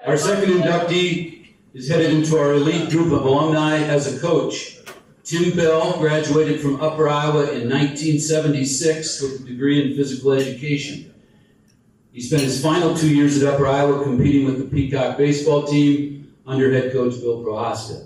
Our second inductee is headed into our elite group of alumni as a coach. Tim Bell graduated from Upper Iowa in 1976 with a degree in physical education. He spent his final 2 years at Upper Iowa competing with the Peacock baseball team under head coach Bill Prochaska.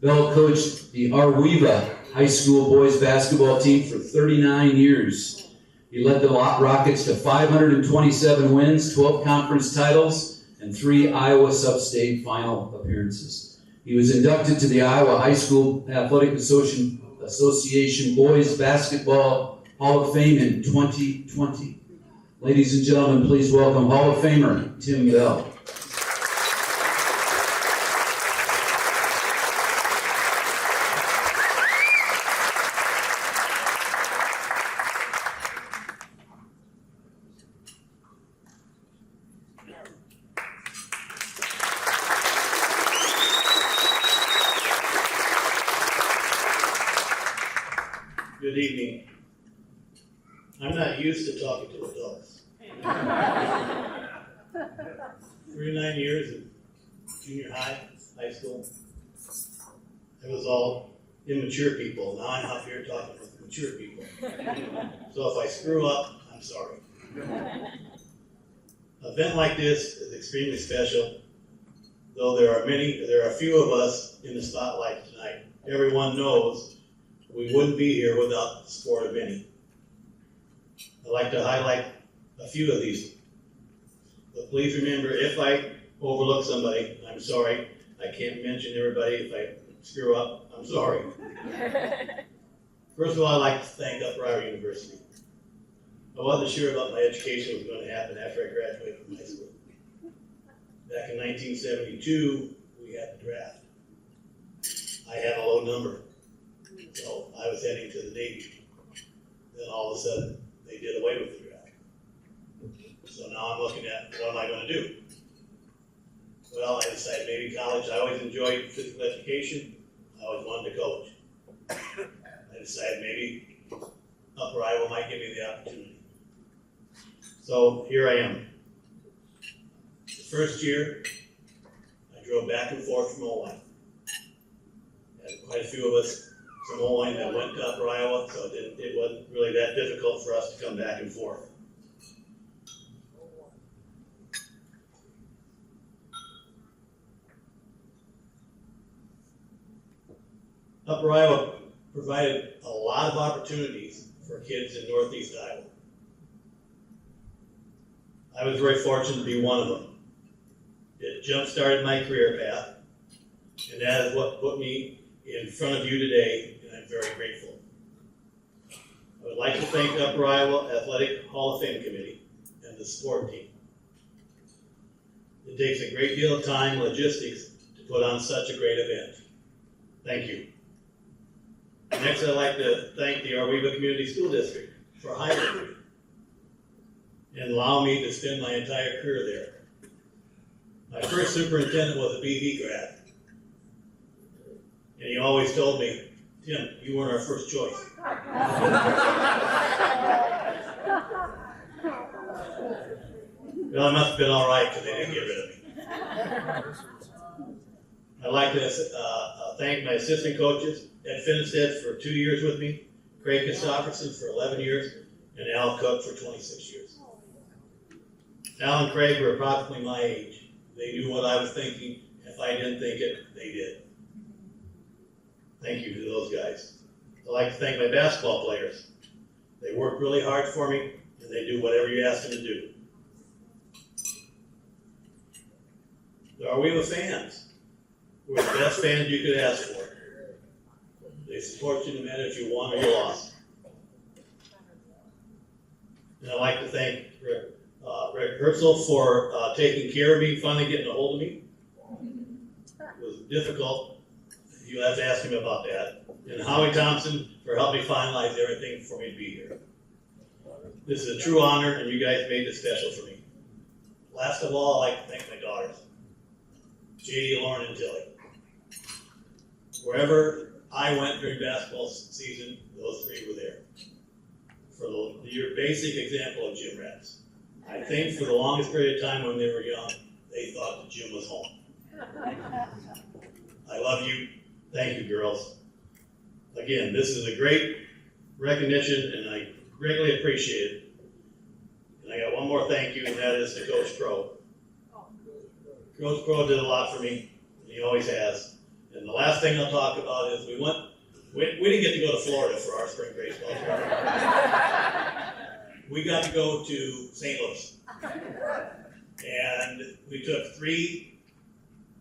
Bell coached the Iowa high school boys basketball team for 39 years. He led the Rockets to 527 wins, 12 conference titles, and 3 Iowa Substate final appearances. He was inducted to the Iowa High School Athletic Association Boys Basketball Hall of Fame in 2020. Ladies and gentlemen, please welcome Hall of Famer Tim Bell. Good evening. I'm not used to talking to adults. 39 years of junior high, high school. It was all immature people. Now I'm up here talking with mature people. So if I screw up, I'm sorry. An event like this is extremely special. Though there are a few of us in the spotlight tonight. Everyone knows we wouldn't be here without the support of many. I'd like to highlight a few of these. But please remember, if I overlook somebody, I'm sorry. I can't mention everybody. If I screw up, I'm sorry. First of all, I'd like to thank Upper Iowa University. I wasn't sure about my education was going to happen after I graduated from high school. Back in 1972, we had the draft. I had a low number. So I was heading to the Navy. Then all of a sudden, they did away with the draft. So now I'm looking at, what am I going to do? Well, I decided maybe college. I always enjoyed physical education. I always wanted to coach. I decided maybe Upper Iowa might give me the opportunity. So here I am. The first year, I drove back and forth from Iowa. Had quite a few of us from Iowa that went to Upper Iowa, so it wasn't really that difficult for us to come back and forth. Upper Iowa provided a lot of opportunities for kids in Northeast Iowa. I was very fortunate to be one of them. It jump-started my career path, and that is what put me in front of you today, and I'm very grateful. I would like to thank the Upper Iowa Athletic Hall of Fame Committee and the sport team. It takes a great deal of time and logistics to put on such a great event. Thank you. Next, I'd like to thank the Iowa Community School District for hiring me and allowing me to spend my entire career there. My first superintendent was a BV grad. And he always told me, Tim, you weren't our first choice. Well, it must have been all right because they didn't get rid of me. I'd like to thank my assistant coaches, Ed Finstead for 2 years with me, Craig Christopherson for 11 years, and Al Cook for 26 years. Al and Craig were approximately my age. They knew what I was thinking. If I didn't think it, they did. Thank you to those guys. I'd like to thank my basketball players. They work really hard for me, and they do whatever you ask them to do. The Iowa fans were the best fans you could ask for. They support you no matter if you won or you lost. And I'd like to thank Rick Herzl for taking care of me, finally getting a hold of me. It was difficult. You have to ask him about that. And Howie Thompson for helping me finalize everything for me to be here. This is a true honor, and you guys made this special for me. Last of all, I'd like to thank my daughters, JD, Lauren, and Tilly. Wherever I went during basketball season, those three were there. For your basic example of gym rats. I think for the longest period of time when they were young, they thought the gym was home. I love you. Thank you, girls. Again, this is a great recognition, and I greatly appreciate it. And I got one more thank you, and that is to Coach Crow. Coach Crow did a lot for me. He always has. And the last thing I'll talk about is we didn't get to go to Florida for our spring baseball tournament. We got to go to St. Louis. And we took 3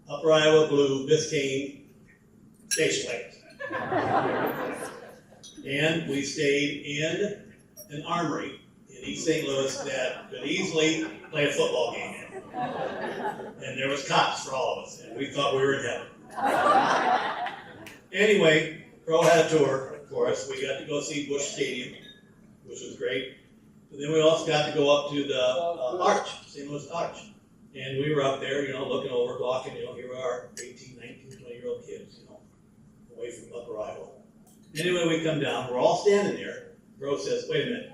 Upper Iowa Blue Biscayne station wagons. And we stayed in an armory in East St. Louis that could easily play a football game in. And there was cots for all of us, and we thought we were in heaven. Anyway, Crow had a tour for us. We got to go see Busch Stadium, which was great. And then we also got to go up to the Arch, St. Louis Arch. And we were up there, looking over, walking, here we are, 18, 19, 20-year-old kids, away from Upper Iowa. Anyway, we come down, we're all standing there. Crow says, wait a minute.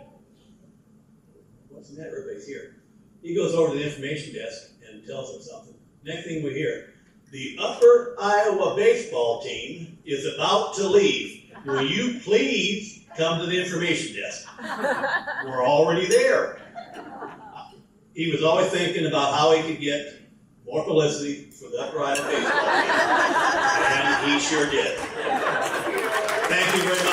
What's the matter? Everybody's here. He goes over to the information desk and tells them something. Next thing we hear, the Upper Iowa baseball team is about to leave. Will you please come to the information desk? We're already there. He was always thinking about how he could get more publicity for the Upper Iowa baseball team, and he sure did. Thank you very much.